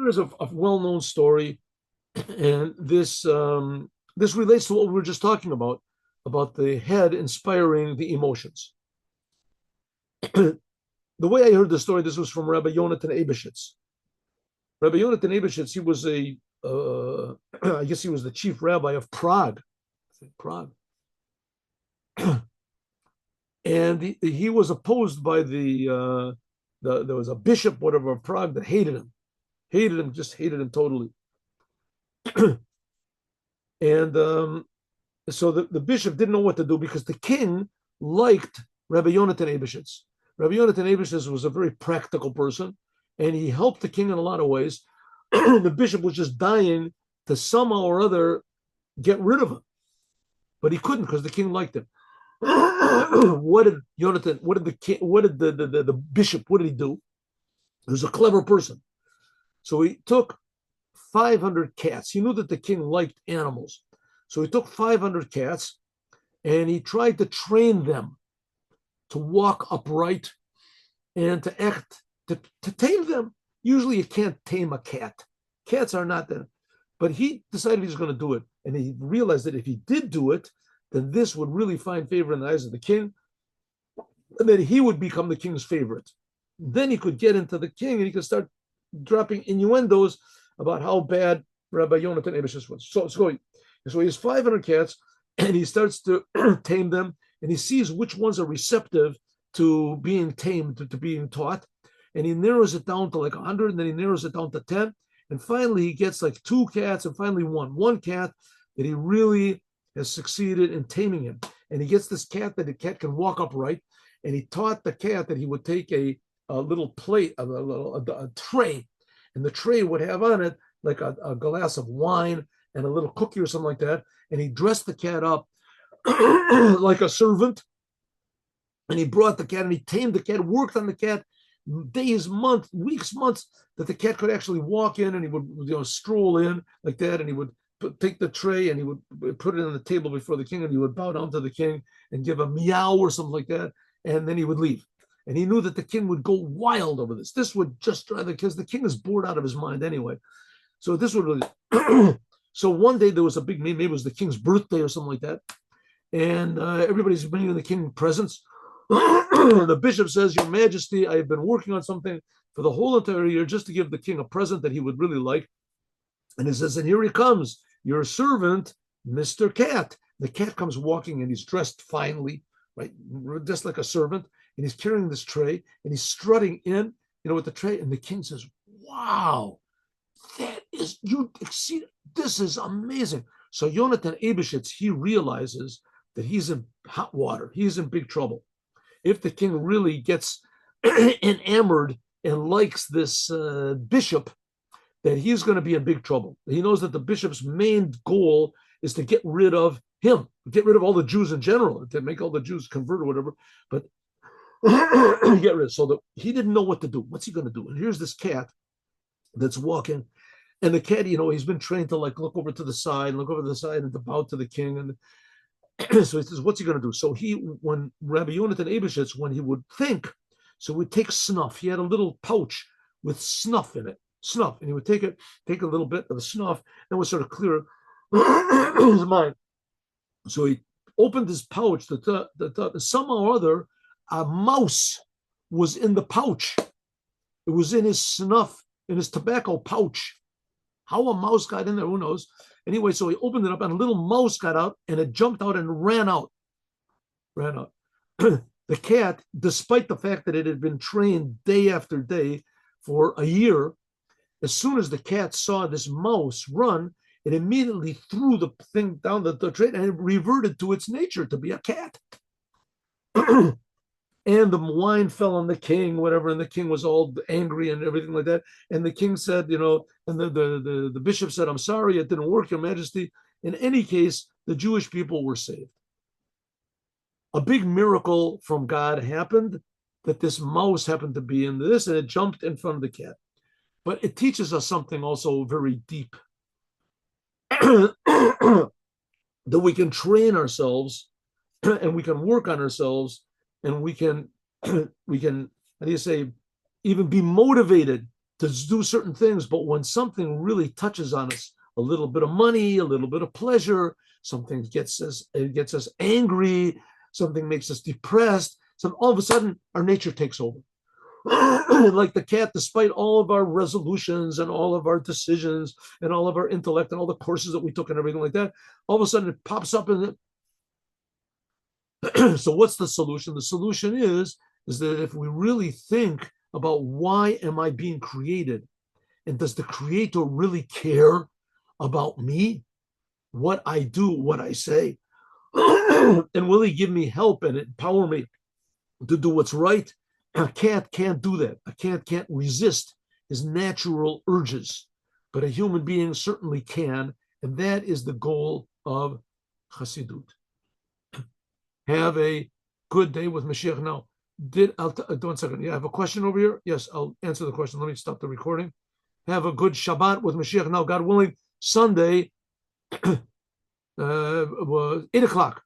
There is a well-known story, and this relates to what we were just talking about the head inspiring the emotions. The way I heard the story, this was from Rabbi Yonatan Eibeshitz. Rabbi Yonatan Eibeshitz, he was I guess he was the chief rabbi of Prague. Prague. And he was opposed by there was a bishop, whatever, of Prague that just hated him totally. And so the bishop didn't know what to do because the king liked Rabbi Yonatan Eibeshitz. Rabbi Yonatan Eibeshitz was a very practical person, and he helped the king in a lot of ways. The bishop was just dying to somehow or other get rid of him, but he couldn't because the king liked him. What did Yonatan? What did the king? What did the bishop? What did he do? He was a clever person, so he took 500 cats. He knew that the king liked animals, so he took 500 cats, and he tried to train them to walk upright and to act to tame them. Usually, you can't tame a cat. Cats are not that. But he decided he was going to do it, and he realized that if he did do it, then this would really find favor in the eyes of the king, and then he would become the king's favorite. Then he could get into the king, and he could start dropping innuendos about how bad Rabbi Yonatan Eibeshitz was. So he has 500 cats, and he starts to tame them, and he sees which ones are receptive to being tamed, to being taught, and he narrows it down to like 100, and then he narrows it down to 10, and finally he gets like 2 cats, and finally one cat that he really has succeeded in taming him. And he gets this cat that the cat can walk upright, and he taught the cat that he would take a little plate, a tray, and the tray would have on it like a glass of wine and a little cookie or something like that, and he dressed the cat up like a servant, and he brought the cat and he tamed the cat, worked on the cat days, months, weeks, months, that the cat could actually walk in, and he would stroll in like that, and he would take the tray and he would put it on the table before the king, and he would bow down to the king and give a meow or something like that, and then he would leave. And he knew that the king would go wild over this. This would just drive because the king is bored out of his mind anyway. So this would really. So one day there was a big, maybe it was the king's birthday or something like that, and everybody's bringing the king presents. The bishop says, "Your Majesty, I have been working on something for the whole entire year just to give the king a present that he would really like." And he says, "And here he comes, your servant, Mr. Cat." The cat comes walking, and he's dressed finely, right, just like a servant, and he's carrying this tray, and he's strutting in, with the tray. And the king says, "Wow, you exceed. This is amazing." So Yonatan Eibeshitz, he realizes that he's in hot water. He's in big trouble. If the king really gets enamored and likes this bishop, that he's going to be in big trouble. He knows that the bishop's main goal is to get rid of him, get rid of all the Jews in general, to make all the Jews convert or whatever, but get rid. So he didn't know what to do. What's he going to do? And here's this cat that's walking, and the cat, he's been trained to like look over to the side and to bow to the king. And so he says, what's he going to do? So when Rabbi Yonatan Eibeshitz, when he would think, so we'd take snuff. He had a little pouch with snuff in it. Snuff, and he would take a little bit of the snuff, and would sort of clear his mind. So he opened his pouch, somehow or other, a mouse was in the pouch. It was in his snuff, in his tobacco pouch. How a mouse got in there, who knows? Anyway, so he opened it up, and a little mouse got out, and it jumped out and ran out. The cat, despite the fact that it had been trained day after day for a year, as soon as the cat saw this mouse run, it immediately threw the thing down the tray, and it reverted to its nature to be a cat. And the wine fell on the king, whatever, and the king was all angry and everything like that. And the king said, and the bishop said, "I'm sorry, it didn't work, Your Majesty." In any case, the Jewish people were saved. A big miracle from God happened, that this mouse happened to be in this, and it jumped in front of the cat. But it teaches us something also very deep. That we can train ourselves and we can work on ourselves, and we can how do you say, even be motivated to do certain things. But when something really touches on us, a little bit of money, a little bit of pleasure, something gets us angry, something makes us depressed, so all of a sudden our nature takes over. Like the cat, despite all of our resolutions and all of our decisions and all of our intellect and all the courses that we took and everything like that, all of a sudden it pops up in it. So what's the solution? The solution is that if we really think about why am I being created, and does the creator really care about me, what I do, what I say, and will he give me help and empower me to do what's right? A cat can't do that. A cat can't resist his natural urges, but a human being certainly can, and that is the goal of Chassidut. Have a good day with Mashiach. Now, 1 second. Yeah, I have a question over here. Yes, I'll answer the question. Let me stop the recording. Have a good Shabbat with Mashiach. Now, God willing, Sunday, 8 o'clock.